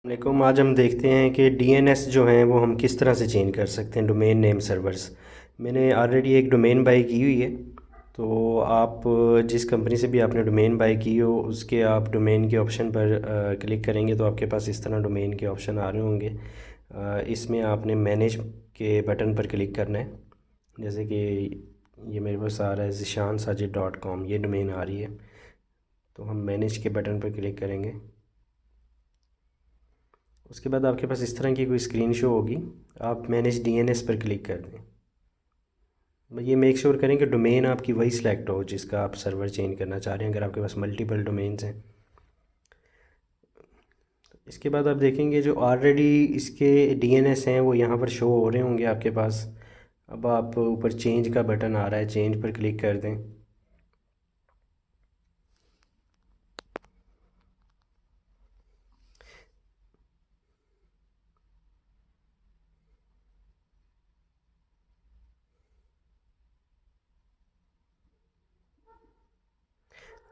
वालेकुम। आज हम देखते हैं कि डीएनएस जो हैं वो हम किस तरह से चेंज कर सकते हैं, डोमेन नेम सर्वर्स। मैंने ऑलरेडी एक डोमेन बाई की हुई है। तो आप जिस कंपनी से भी आपने डोमेन बाई की हो उसके आप डोमेन के ऑप्शन पर क्लिक करेंगे तो आपके पास इस तरह डोमेन के ऑप्शन आ रहे होंगे। इसमें आपने मैनेज के बटन पर क्लिक करना है। जैसे कि ये मेरे पास आ रहा है zishan sajid.com, ये डोमेन आ रही है। तो हम मैनेज के बटन पर क्लिक करेंगे। उसके बाद आपके पास इस तरह की कोई स्क्रीन शो होगी। आप मैनेज डीएनएस पर क्लिक कर दें। ये मेक श्योर करें कि डोमेन आपकी वही सिलेक्ट हो जिसका आप सर्वर चेंज करना चाह रहे हैं, अगर आपके पास मल्टीपल डोमेन्स हैं। इसके बाद आप देखेंगे जो ऑलरेडी इसके डीएनएस हैं वो यहाँ पर शो हो रहे होंगे आपके पास। अब आप ऊपर चेंज का बटन आ रहा है, चेंज पर क्लिक कर दें।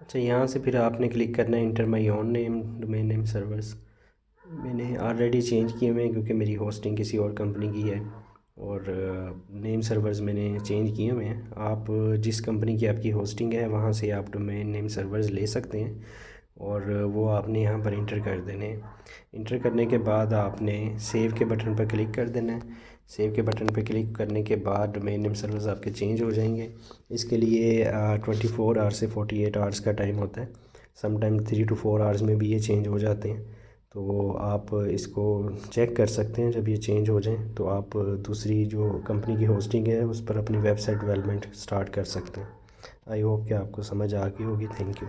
अच्छा, यहाँ से फिर आपने क्लिक करना है inter my own name domain name servers. मैंने ऑलरेडी चेंज किए हुए हैं क्योंकि मेरी होस्टिंग किसी और कंपनी की है और नेम सर्वर्स मैंने चेंज किए हुए हैं। आप जिस कंपनी की आपकी होस्टिंग है वहाँ से आप डोमेन नेम सर्वर्स ले सकते हैं और वो आपने यहाँ पर इंटर कर देने हैं। इंटर करने के बाद आपने सेव के बटन पर क्लिक कर देना है। सेव के बटन पर क्लिक करने के बाद डोमेन नेम सर्वर्स आपके चेंज हो जाएंगे। इसके लिए 24 आवर्स से 48 आवर्स का टाइम होता है। समटाइम 3 to 4 आवर्स में भी ये चेंज हो जाते हैं। तो आप इसको चेक कर सकते हैं। जब ये चेंज हो जाएं तो आप दूसरी जो कंपनी की होस्टिंग है उस पर अपनी वेबसाइट डेवलपमेंट स्टार्ट कर सकते हैं। आई होप कि आपको समझ आ गई होगी। Thank you.